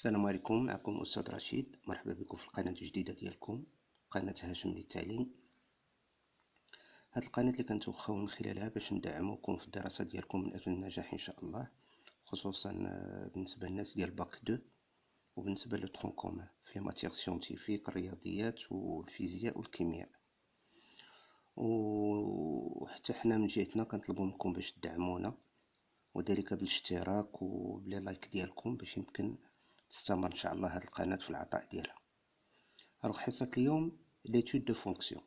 السلام عليكم، معكم أستاذ رشيد. مرحبا بكم في القناة الجديدة ديالكم، قناة هاشم للتعليم. هاد القناة اللي كنتوخاو من خلالها باش ندعموكم في الدراسة ديالكم من أجل النجاح إن شاء الله، خصوصا بالنسبة للناس ديال باك 2 وبالنسبة لو ترون كومان في لي ماتيغ سيونتيفيك، الرياضيات والفيزياء والكيمياء. وحتى حنا من جهتنا كنطلبوا منكم باش تدعمونا، وذلك بالاشتراك وبلي لايك ديالكم باش يمكن تستمر إن شاء الله هاد القناة في العطاء ديالها. Alors, حصة اليوم l'étude de fonction.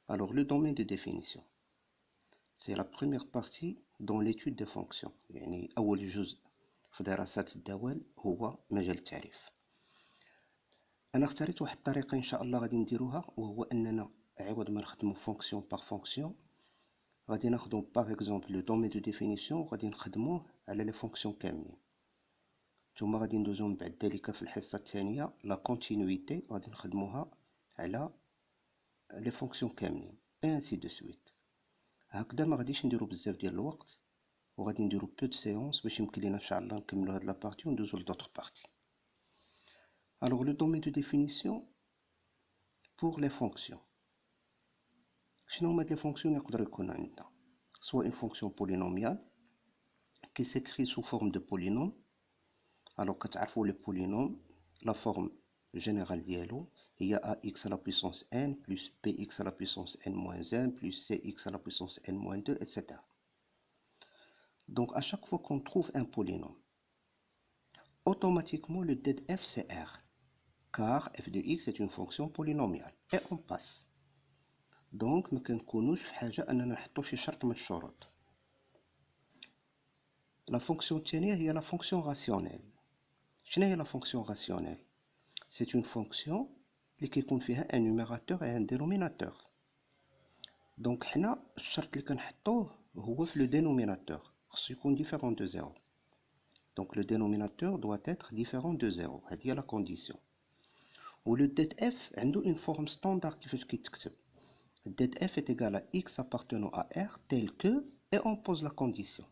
Alors, le domaine de définition, c'est la première partie dans l'étude de fonction. يعني أول جزء في دراسات الدوال هو مجال التعريف. أنا اختاريت واحد الطريقة إن شاء الله غادي نديروها، وهو أننا عوض ما نخدمو فونكسيون باغ فونكسيون غادي ناخدو باغ اكزومبل لو دومين دو ديفينيسيون وغادي نخدموه على لي فونكسيون كاملين. ثم غادي ندوزو من بعد ذلك في الحصة الثانية لا كونتينيويتي غادي نخدموها على لي فونكسيون كاملين انسي دو سويت. هكذا ما غاديش نديرو بزاف ديال الوقت، وغادي نديرو بو دو سيونس باش يمكن لينا ان شاء الله نكملو هاد لا بارتي وندوزو لدوطخ بارتي. الوغ لو دومين دو ديفينيسيون بور لي فونكسيون. شنو هما لي فونكسيون يقدروا يكونوا عندنا؟ سوا اون فونكسيون بولينوميال كي سيكري سو فورم دو بولينوم. الوغ كتعرفوا لي بولينوم لا فورم جينيرال ديالو هي ax à la puissance n plus bx à la puissance n moins 1 plus cx à la puissance n moins 2, etc. Donc à chaque fois qu'on trouve un polynôme, automatiquement le DF c'est R, car f de x est une fonction polynomiale. Et on passe. Donc ما كنكونوش في حاجة أننا نحطو شي شرط من الشروط. La fonction الثانية هي la fonction rationnelle. شنو هي la fonction rationnelle؟ C'est une fonction اللي كيكون فيها un numérateur et un dénominateur. Donc حنا الشرط اللي كنحطوه هو في le dénominateur خصو يكون différent de 0. Donc le dénominateur doit être différent de 0. هذه هي la condition. و le det f عنده une forme standard كيفاش كيتكتب. det f est égal à x appartenant à r tel que et on pose la condition.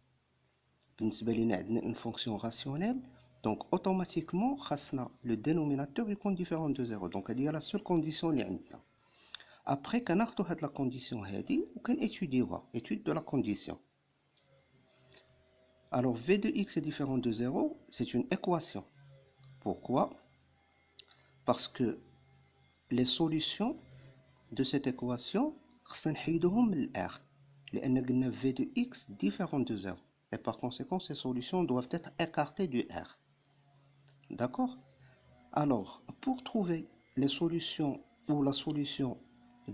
بالنسبة لينا عندنا une fonction rationnelle, donc automatiquement خاصنا le dénominateur يكون différent de 0. Donc هذه هي la seule condition اللي عندنا. Après كناخدو هاد la condition هادي وكنétudيوها étude de la condition. Alors v de x est différent de 0, c'est une équation. Pourquoi? Parce que les solutions de cette équation خصنا نحيدوهم من R لأن قلنا v de x différent de 0 et par conséquent ces solutions doivent être écartées du R. D'accord? Alors pour trouver les solutions ou la solution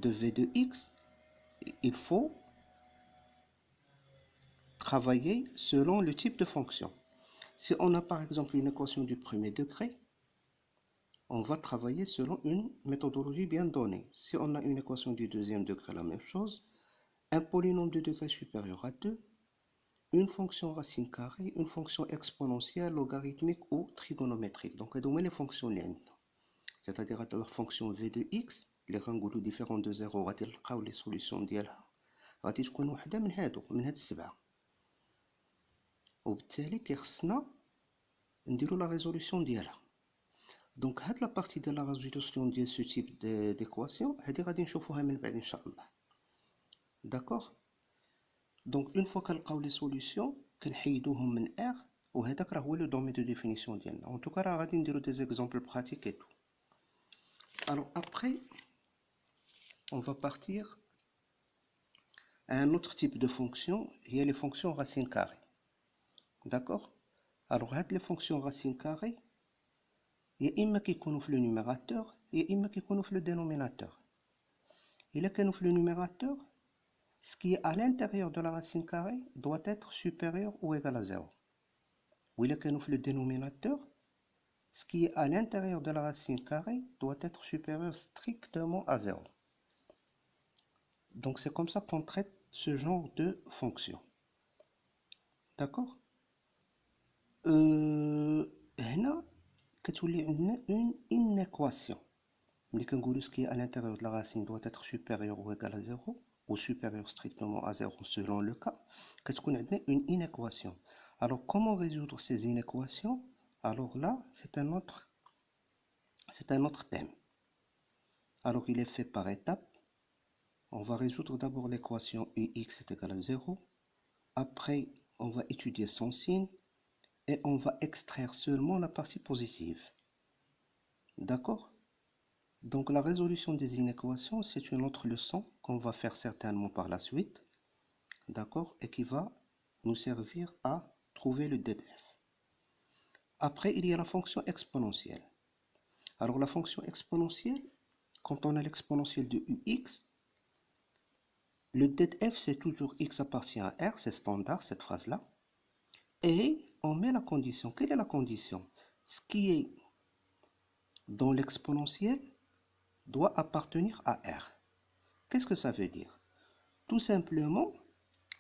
de v de x, il faut travailler selon le type de fonction. Si on a par exemple une équation du premier degré, on va travailler selon une méthodologie bien donnée. Si on a une équation du deuxième degré, la même chose. Un polynôme de degré supérieur à 2, une fonction racine carrée, une fonction exponentielle, logarithmique ou trigonométrique. Donc, هادو هما les fonctions اللي عندنا. C'est-à-dire la fonction v de x اللي غنقولوا différent de 0 غادي نلقاو les solutions ديالها غادي تكون وحده من هادو، من هاد السبعه. وبالتالي كيخصنا نديرو la résolution ديالها. Donc هاد لا بارتي ديال لا ريزولوسيون ديال سو تيب ديكواسيون هادي غادي نشوفوها من بعد ان شاء الله. داكوغ. دونك اون فوا كنلقاو لي سوليوشن كنحيدوهم من ار، وهذاك راه هو لو دومين دو ديفينيسيون ديالنا. اون توكا راه غادي نديرو دي زيكزامبل براتيك اي تو. الوغ ابري on va partir à un autre type de fonction, هي les fonctions racine carrée. D'accord? Alors هاد les fonctions racine carrée يا إما كيكونوا في لو نيميراتور يا إما كيكونوا في لو dénominateur. إلا كانوا في لو نيميراتور ce qui est à l'intérieur de la racine carrée doit être supérieur ou égal à 0. Ou إلا كانوا في le dénominateur ce qui est à l'intérieur de la racine carrée doit être supérieur strictement à 0. Donc c'est comme ça qu'on traite ce genre de fonction. D'accord? هنا كتولي عندنا une inéquation. ملي كنقولوا ce qui est à l'intérieur de la racine doit être supérieur ou égal à 0 ou supérieur strictement à 0 selon le cas, كتكون عندنا une inéquation. Alors comment résoudre ces inéquations? Alors là, c'est un autre thème. Alors il est fait par étapes. On va résoudre d'abord l'équation ux est égal à 0. Après, on va étudier son signe et on va extraire seulement la partie positive. D'accord? Donc la résolution des inéquations, c'est une autre leçon qu'on va faire certainement par la suite. D'accord? Et qui va nous servir à trouver le DDF. Après, il y a la fonction exponentielle. Alors la fonction exponentielle, quand on a l'exponentielle de ux, le DDF c'est toujours x appartient à r, c'est standard cette phrase-là. Et on met la condition. Quelle est la condition? Ce qui est dans l'exponentielle doit appartenir à r. Qu'est-ce que ça veut dire? Tout simplement,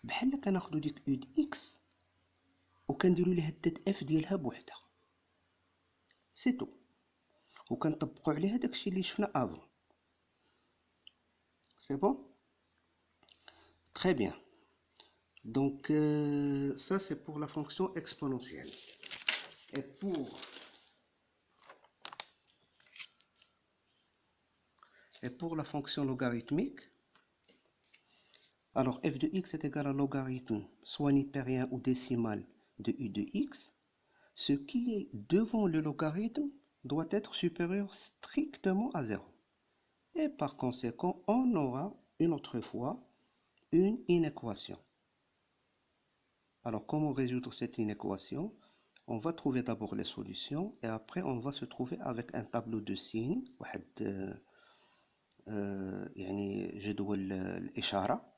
بحال كناخدو ديك u de x وكنديرو ليها الدات f ديالها بوحدها. سي تو. وكنطبقو عليها داكشي اللي شفنا افون. C'est bon? Très bien. Donc ça c'est pour la fonction exponentielle. Et pour la fonction logarithmique, alors f de x est égal à logarithme soit nipérien ou décimal de u de x. Ce qui est devant le logarithme doit être supérieur strictement à 0. Et par conséquent, on aura une autre fois une inéquation. Alors, comment résoudre cette inéquation? On va trouver d'abord les solutions et après on va se trouver avec un tableau de signes. يعني جدول الإشارة.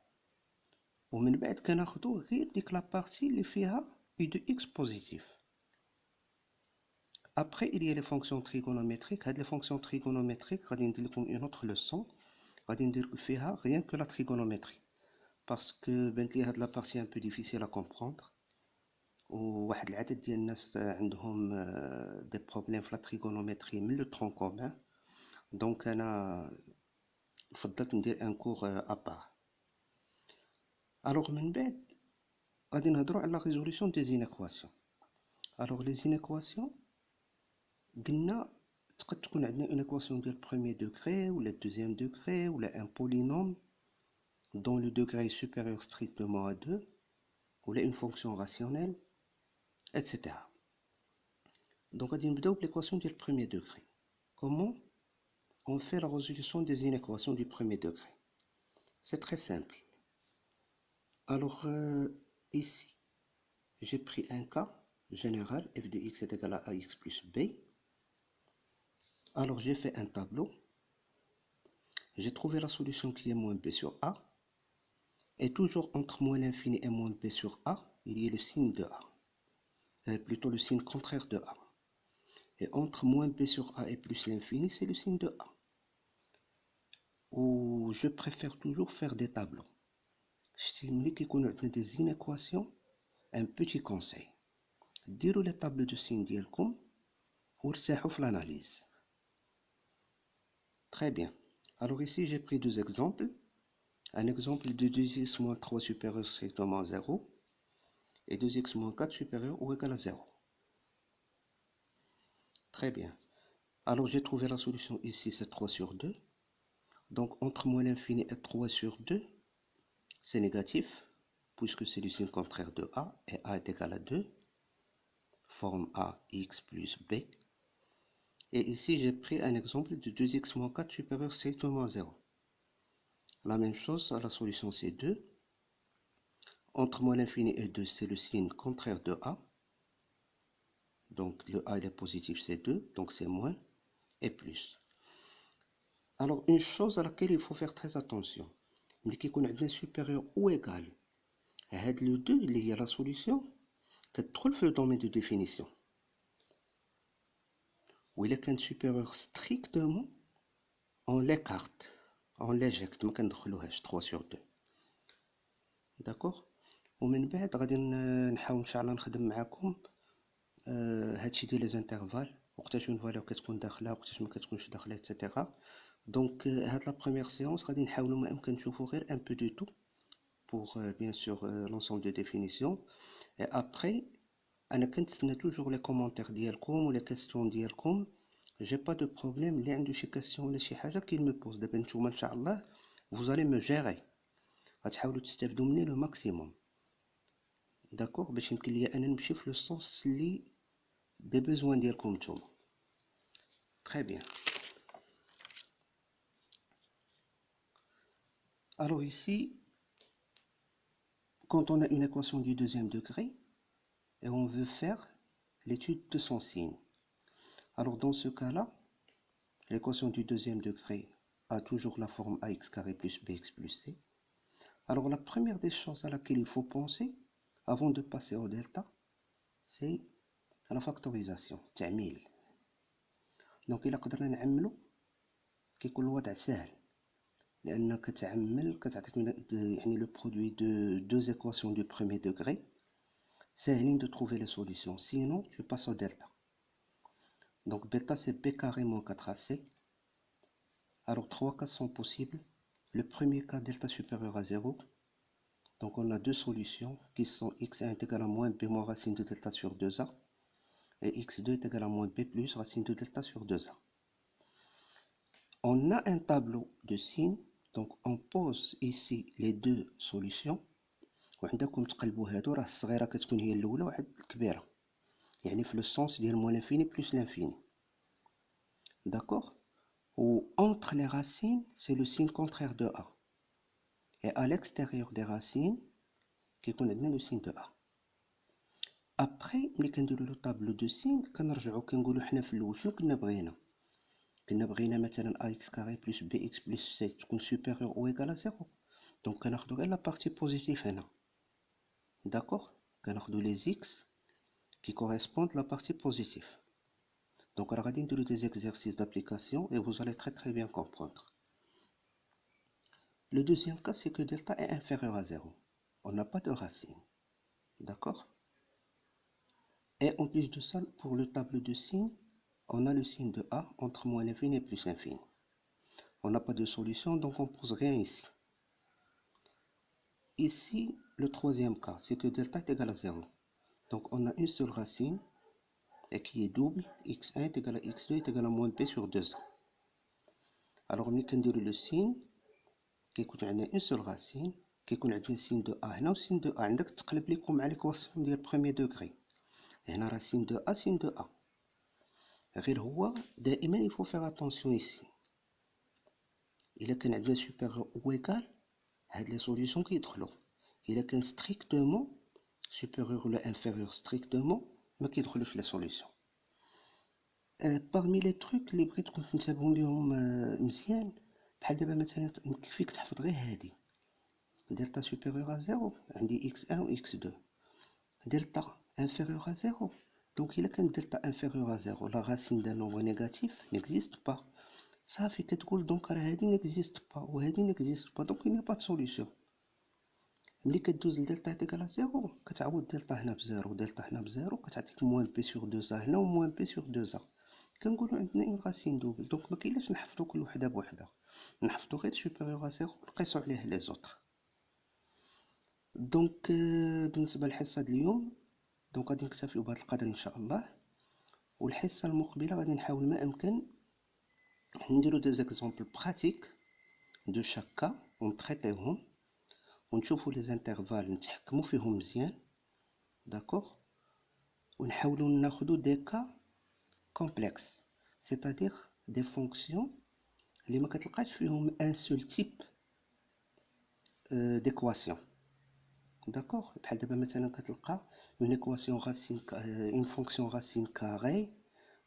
ومن بعد كناخدو غير ديك لا بارتي اللي فيها u de x positif. Après, il y a les fonctions trigonométriques. Les fonctions trigonométriques, غادي ندير لكم une autre leçon. غادي ندير فيها rien que la trigonométrie. Parce que بانت لي هاد لا بارتي un peu difficile à comprendre. وواحد العدد ديال الناس عندهم دي بروبليم في لا تريغونومتري من لو ترون كومون. دونك انا فضلت ندير ان كور ابار. الوغ من بعد غادي نهضروا على لا ريزوليسيون دي زينيكواسيون. الوغ لي زينيكواسيون قلنا تقد تكون عندنا اون ايكواسيون ديال بروميير دوغري ولا دوزيام دوغري ولا ان بولينوم dont le degré est supérieur strictement à 2 ولا une fonction rationnelle, etc. Donc, on va démarrer l'équation du premier degré. Comment on fait la résolution des inéquations du premier degré? C'est très simple. Alors, ici, j'ai pris un cas général, f de x est égal à ax plus b. Alors, j'ai fait un tableau. J'ai trouvé la solution qui est moins b sur a. Et toujours entre moins l'infini et moins b sur a, il y a le signe de a. Plutôt le signe contraire de a. Et entre moins b sur a et plus l'infini, c'est le signe de a. Ou je préfère toujours faire des tableaux. Si vous avez des inéquations, un petit conseil. Direz les tableaux de signes ديالكم وارتاحوا في l'analyse. Très bien. Alors ici, j'ai pris deux exemples. Un exemple de 2x moins 3 supérieur strictement à 0 et 2x moins 4 supérieur ou égal à 0. Très bien. Alors j'ai trouvé la solution ici, c'est 3 sur 2. Donc entre moins l'infini et 3 sur 2, c'est négatif, puisque c'est le signe contraire de a, et a est égal à 2. Forme a x plus b. Et ici, j'ai pris un exemple de 2x moins 4 supérieur strictement à 0. La même chose, la solution c'est 2. Entre moins l'infini et 2, c'est le signe contraire de a. Donc le a il est positif, c'est 2, donc c'est moins et plus. Alors une chose à laquelle il faut faire très attention, mais qui est supérieur ou égal, le 2, il y a la solution, c'est trop le domaine de définition. Ou il est supérieur strictement, on l'écarte, on l'éjecte, ما كندخلوهاش 3 sur 2. D'accord? ومن بعد غادي نحاول ان شاء الله نخدم معكم هادشي ديال لي زانترفال وقتاش اون فالور كتكون داخله وقتاش ما كتكونش داخله ايتترا. دونك هاد لا بروميير سيونس غادي نحاولوا ما امكن نشوفوا غير ان بو دو تو pour bien sûr l'ensemble de définitions et après انا كنتسنى توجور لي كومونتير ديالكم ولا كاستيون ديالكم. جي با دو بروبليم، اللي عنده شي كاستيون ولا شي حاجه كي مي بوز. دابا نتوما ان شاء الله فوزالي مو جيري، غتحاولوا تستافدوا مني لو ماكسيموم، داكوغ، باش يمكن ليا انا نمشي في لو سونس اللي دي بوزوان ديالكم نتوما. Très bien. Alors ici, quand on a une équation du deuxième degré et on veut faire l'étude de son signe. Alors dans ce cas-là, l'équation du deuxième degré a toujours la forme ax carré plus bx plus c. Alors la première des choses à laquelle il faut penser avant de passer au delta, c'est la factorisation, تعميل. Donc إلا قدرنا نعملو كيكون الوضع سهل، لأن كتعمل كتعطيك يعني le produit de deux équations du premier degré. ساهلين de trouver les solutions, sinon tu passes au delta. Donc bêta c'est b carré moins 4ac. Alors trois cas sont possibles. Le premier cas, delta supérieur à 0. Donc on a deux solutions qui sont x1 est égal à moins b moins racine de delta sur 2a, et x2 est égal à moins b plus racine de delta sur 2a. On a un tableau de signes, donc on pose ici les deux solutions. وعندكم تقلبوا هادو، راه الصغيره كتكون هي الاولى واحد الكبيره، يعني في لو سونس ديال moins l'infini plus l'infini. D'accord. Ou entre les racines, c'est le signe contraire de a. Et à l'extérieur des racines, qui connaît le signe de a. Après, ملي كنديرو لو طابلو دو سين كنرجعو كنقولو حنا في الاول شنو كنا بغينا مثلا ax carré plus bx plus c تكون supérieur ou égal à 0. Donc كناخدو غير لا بارتي بوزيتيف هنا. D'accord. كناخدو les x qui correspondent à la partie positive. Donc on va faire des exercices d'application et vous allez très bien comprendre. Le deuxième cas, c'est que delta est inférieur à 0. On n'a pas de racine. D'accord. Et en plus de ça, pour le tableau de signes, on a le signe de A entre moins l'infini et plus l'infini. On n'a pas de solution, donc on ne pose rien ici. Ici, le troisième cas, c'est que delta est égal à 0. Donc on a une seule racine et qui est double. x1 est égal à x2 est égal à moins b sur 2a. Alors, on va dire le signe qui a une seule racine, qui a un signe de a. Là, le signe de a, on تقلب مع l'équation du premier degré. هنا racine de a, signe de a. غير هو دائما il faut faire attention ici. إلا كان عندنا supérieur ou égal، هاد les solutions كيدخلوا. إلا كان strictement supérieur ولا inférieur strictement ما كيدخلوش les solutions. Parmi les trucs اللي بغيت كنت نتبعو ليهم مزيان، بحال دابا مثلا يكفيك تحفظ غير هادي delta supérieur à 0 عندي x1 و x2. delta inférieur à 0. Donc إلا كان delta inférieur à 0 la racine d'un nombre négatif n'existe pas. صافي كتقول دونك راه هادي n'existe pas و هادي n'existe pas، donc il n'y a pas de solution. ملي كدوز لدلتا égal à 0 كتعوض دلتا هنا بزيرو ودلتا هنا بزيرو، كتعطيك موان بي سور 2 هنا و موان بي سور 2 كنقولوا عندنا اون راسين دوبل. دونك ما كاينلاش نحفظوا كل وحده بوحدها، نحفظوا غير supérieur à 0 ونقيسوا عليه لي زوطر. دونك بالنسبه للحصه ديال اليوم، دونك غادي نكتفيو بهذا القدر ان شاء الله. والحصه المقبله غادي نحاول ما امكن نديرو دي زيكزامبل براتيك دو شاك كا ونتريتيهم ونشوفوا لي زانترفال نتحكموا فيهم مزيان. داكوغ. ونحاولوا ناخذوا دي كا كومبلكس، c'est-à-dire des fonctions اللي ما كتلقاش فيهم un seul type d'équation. D'accord. بحال دابا مثلا كتلقى une équation racine une fonction racine carrée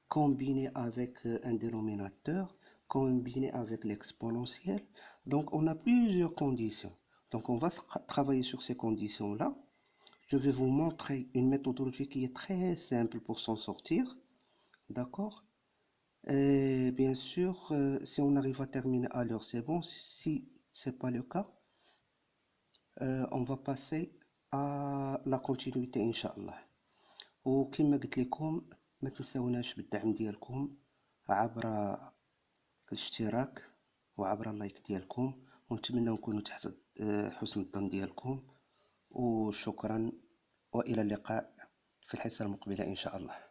combinée avec un dénominateur combinée avec l'exponentielle. Donc on a plusieurs conditions. Donc on va travailler sur ces conditions là. Je vais vous montrer une méthodologie qui est très simple pour s'en sortir. D'accord. Et bien sûr, si on arrive à terminer à l'heure, c'est bon. Si c'est pas le cas, on va passer à la continuité إن شاء الله. وكما قلت لكم ما تنساوناش بالدعم ديالكم عبر الاشتراك وعبر اللايك ديالكم، ونتمنى نكونوا تحت حسن الظن ديالكم. وشكرا وإلى اللقاء في الحصة المقبلة إن شاء الله.